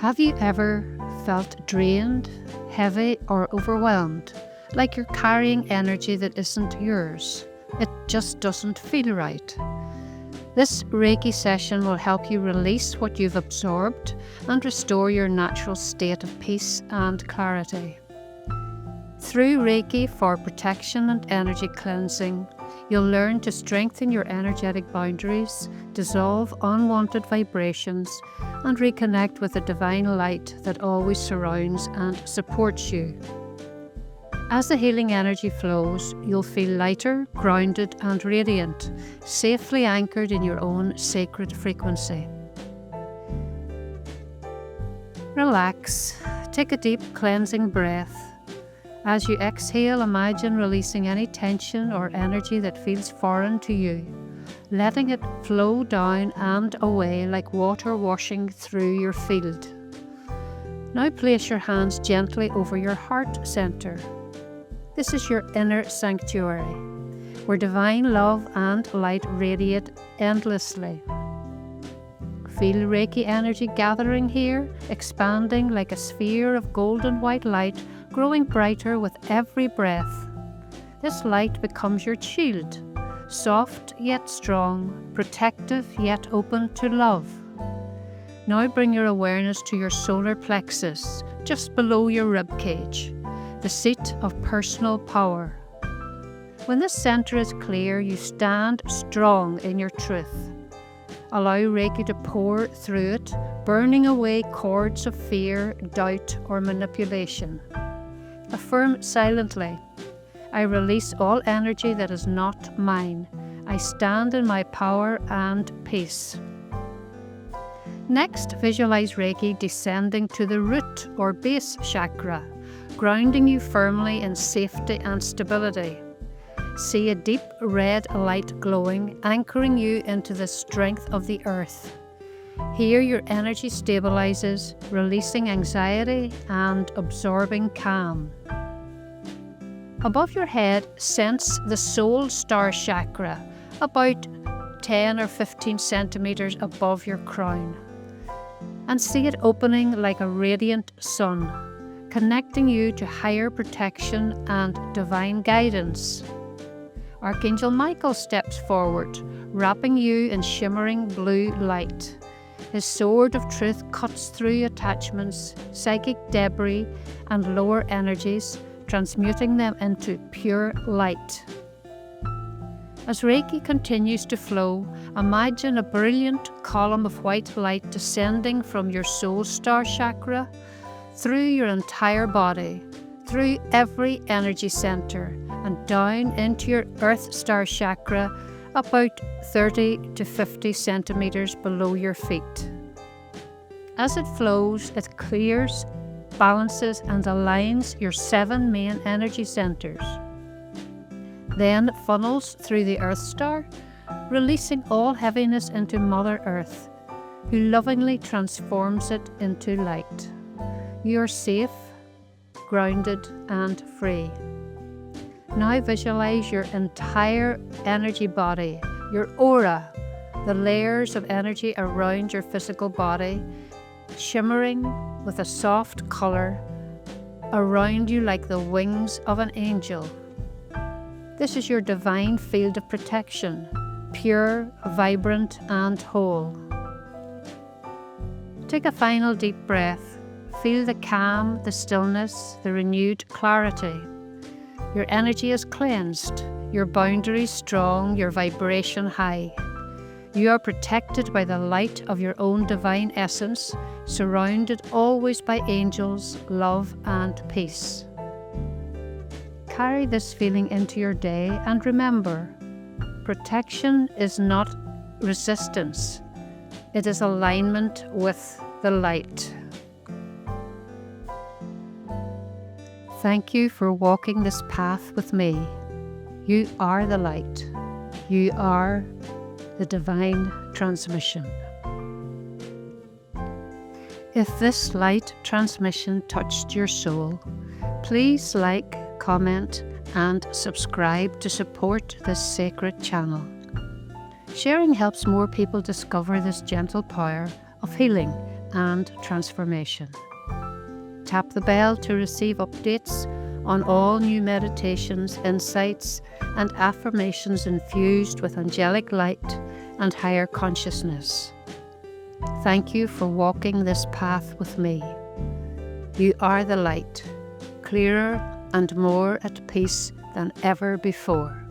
Have you ever felt drained, heavy, or overwhelmed? Like you're carrying energy that isn't yours? It just doesn't feel right. This Reiki session will help you release what you've absorbed and restore your natural state of peace and clarity. Through Reiki for protection and energy cleansing, you'll learn to strengthen your energetic boundaries, dissolve unwanted vibrations, and reconnect with the divine light that always surrounds and supports you. As the healing energy flows, you'll feel lighter, grounded, and radiant, safely anchored in your own sacred frequency. Relax. Take a deep cleansing breath. As you exhale, imagine releasing any tension or energy that feels foreign to you, letting it flow down and away like water washing through your field. Now place your hands gently over your heart center. This is your inner sanctuary, where divine love and light radiate endlessly. Feel Reiki energy gathering here, expanding like a sphere of golden white light, growing brighter with every breath. This light becomes your shield, soft yet strong, protective yet open to love. Now bring your awareness to your solar plexus, just below your rib cage, the seat of personal power. When this center is clear, you stand strong in your truth. Allow Reiki to pour through it, burning away cords of fear, doubt, or manipulation. Affirm silently, I release all energy that is not mine. I stand in my power and peace. Next, visualize Reiki descending to the root or base chakra, grounding you firmly in safety and stability. See a deep red light glowing, anchoring you into the strength of the earth. Here your energy stabilizes, releasing anxiety and absorbing calm. Above your head, sense the soul star chakra, about 10 or 15 centimeters above your crown, and see it opening like a radiant sun, connecting you to higher protection and divine guidance. Archangel Michael steps forward, wrapping you in shimmering blue light. His sword of truth cuts through attachments, psychic debris, and lower energies, transmuting them into pure light. As Reiki continues to flow, imagine a brilliant column of white light descending from your soul star chakra through your entire body, through every energy center, and down into your earth star chakra, about 30 to 50 centimeters below your feet. As it flows, it clears, balances, and aligns your 7 main energy centers. Then funnels through the earth star, releasing all heaviness into Mother Earth, who lovingly transforms it into light. You are safe, grounded, and free. Now visualize your entire energy body, your aura, the layers of energy around your physical body, shimmering with a soft color around you like the wings of an angel. This is your divine field of protection, pure, vibrant, and whole. Take a final deep breath. Feel the calm, the stillness, the renewed clarity. Your energy is cleansed, your boundaries strong, your vibration high. You are protected by the light of your own divine essence, surrounded always by angels, love, and peace. Carry this feeling into your day and remember, protection is not resistance. It is alignment with the light. Thank you for walking this path with me. You are the light. You are the divine transmission. If this light transmission touched your soul, please like, comment, and subscribe to support this sacred channel. Sharing helps more people discover this gentle power of healing and transformation. Tap the bell to receive updates on all new meditations, insights, and affirmations infused with angelic light and higher consciousness. Thank you for walking this path with me. You are the light, clearer and more at peace than ever before.